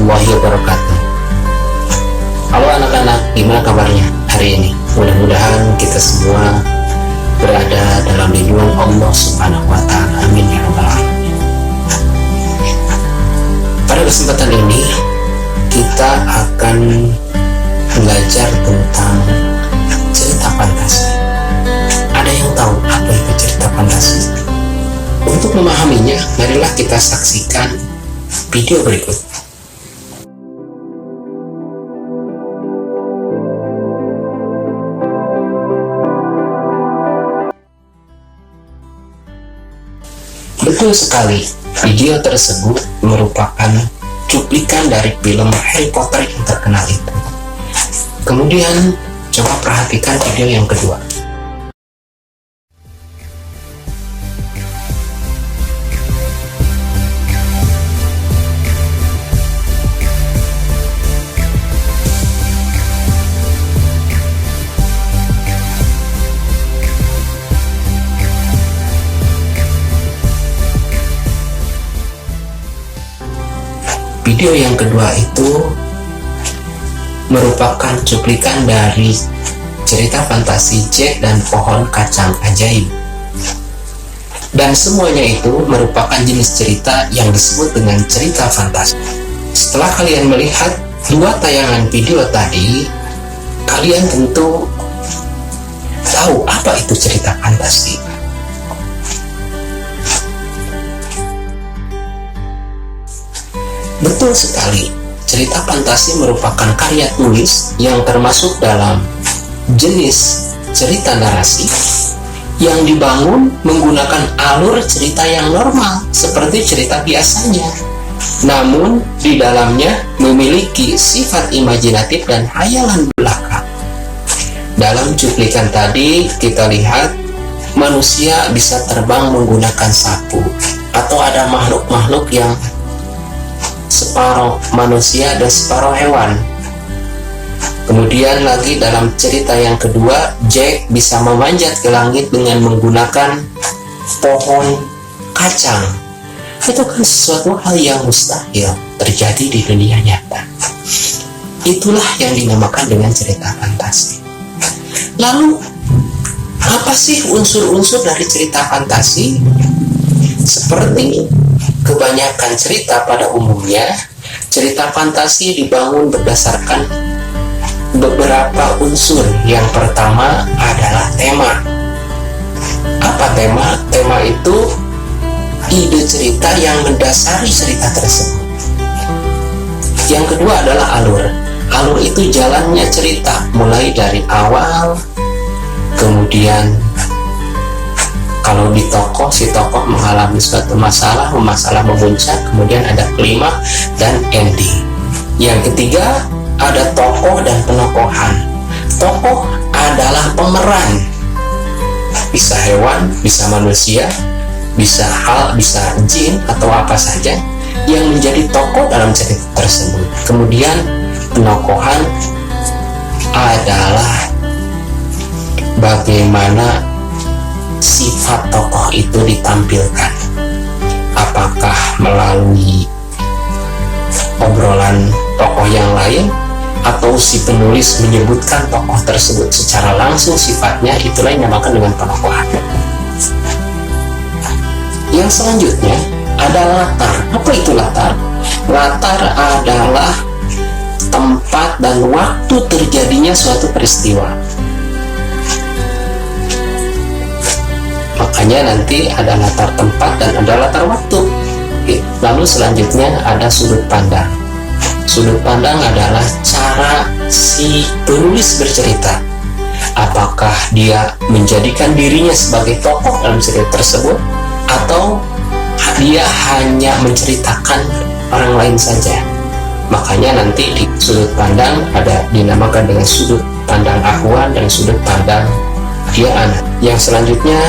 warahmatullahi wabarakatuh. Halo anak-anak, gimana kabarnya hari ini? Mudah-mudahan kita semua berada dalam lindungan Allah Subhanahu wa Ta'ala. Amin ya rabbal alamin. Pada kesempatan ini kita akan belajar tentang cerita fantasi. Ada yang tahu apa itu cerita fantasi? Untuk memahaminya, marilah kita saksikan video berikut. Betul sekali, video tersebut merupakan cuplikan dari film Harry Potter yang terkenal itu. Kemudian, coba perhatikan video yang kedua. Video yang kedua itu merupakan cuplikan dari cerita fantasi Jack dan Pohon Kacang Ajaib. Dan semuanya itu merupakan jenis cerita yang disebut dengan cerita fantasi. Setelah kalian melihat dua tayangan video tadi, kalian tentu tahu apa itu cerita fantasi. Betul sekali, cerita fantasi merupakan karya tulis yang termasuk dalam jenis cerita narasi yang dibangun menggunakan alur cerita yang normal seperti cerita biasanya. Namun, di dalamnya memiliki sifat imajinatif dan hayalan belaka. Dalam cuplikan tadi, kita lihat manusia bisa terbang menggunakan sapu, atau ada makhluk-makhluk yang separuh manusia dan separuh hewan. Kemudian lagi dalam cerita yang kedua, Jack bisa memanjat ke langit dengan menggunakan pohon kacang. Itu kan sesuatu hal yang mustahil terjadi di dunia nyata. Itulah yang dinamakan dengan cerita fantasi. Lalu, apa sih unsur-unsur dari cerita fantasi? Seperti kebanyakan cerita pada umumnya, cerita fantasi dibangun berdasarkan beberapa unsur. Yang pertama adalah tema. Apa tema? Tema itu ide cerita yang mendasari cerita tersebut. Yang kedua adalah alur. Alur itu jalannya cerita, mulai dari awal, kemudian kalau di tokoh, si tokoh mengalami suatu masalah memuncak, kemudian ada klimaks dan ending. Yang ketiga, ada tokoh dan penokohan. Tokoh adalah pemeran, bisa hewan, bisa manusia, bisa hal, bisa jin, atau apa saja yang menjadi tokoh dalam cerita tersebut. Kemudian penokohan adalah bagaimana sifat tokoh itu ditampilkan, apakah melalui obrolan tokoh yang lain atau si penulis menyebutkan tokoh tersebut secara langsung sifatnya. Itulah yang dinamakan dengan penokohan. Yang selanjutnya ada latar. Apa itu latar? Latar adalah tempat dan waktu terjadinya suatu peristiwa. Makanya nanti ada latar tempat dan ada latar waktu. Lalu selanjutnya ada sudut pandang. Sudut pandang adalah cara si penulis bercerita. Apakah dia menjadikan dirinya sebagai tokoh dalam cerita tersebut, atau dia hanya menceritakan orang lain saja. Makanya nanti di sudut pandang ada dinamakan dengan sudut pandang Ahwan dan sudut pandang dia anak. Yang selanjutnya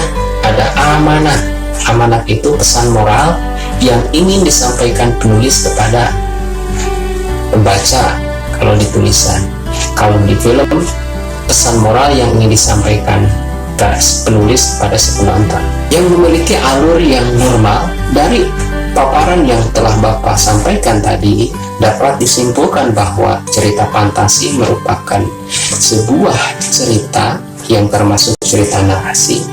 ada amanat. Amanat itu pesan moral yang ingin disampaikan penulis kepada pembaca kalau di tulisan. Kalau di film, pesan moral yang ingin disampaikan penulis pada si penonton, yang memiliki alur yang normal dari paparan yang telah Bapak sampaikan tadi dapat disimpulkan bahwa cerita fantasi merupakan sebuah cerita yang termasuk cerita narasi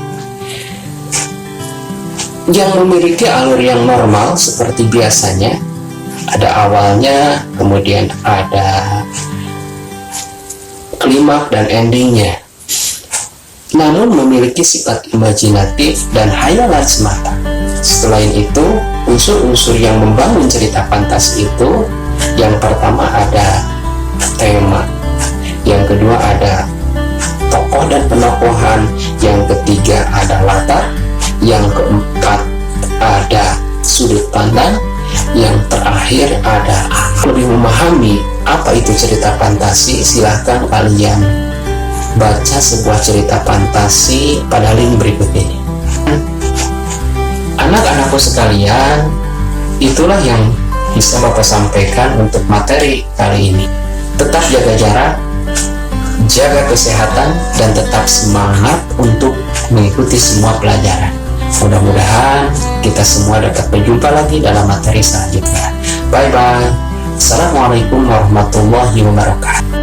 yang memiliki alur yang normal seperti biasanya. Ada awalnya, kemudian ada klimaks dan endingnya, namun memiliki sifat imajinatif dan hayalan semata. Selain itu, unsur-unsur yang membangun cerita fantasi itu, yang pertama ada tema, yang kedua ada tokoh dan penokohan, yang ketiga ada latar, yang keempat ada sudut pandang, yang terakhir ada lebih memahami apa itu cerita fantasi. Silahkan kalian baca sebuah cerita fantasi pada link berikut ini. Anak-anakku sekalian, itulah yang bisa Bapak sampaikan untuk materi kali ini. Tetap jaga jarak, jaga kesehatan, dan tetap semangat untuk mengikuti semua pelajaran. Mudah-mudahan kita semua dapat berjumpa lagi dalam materi selanjutnya. Bye-bye. Assalamualaikum warahmatullahi wabarakatuh.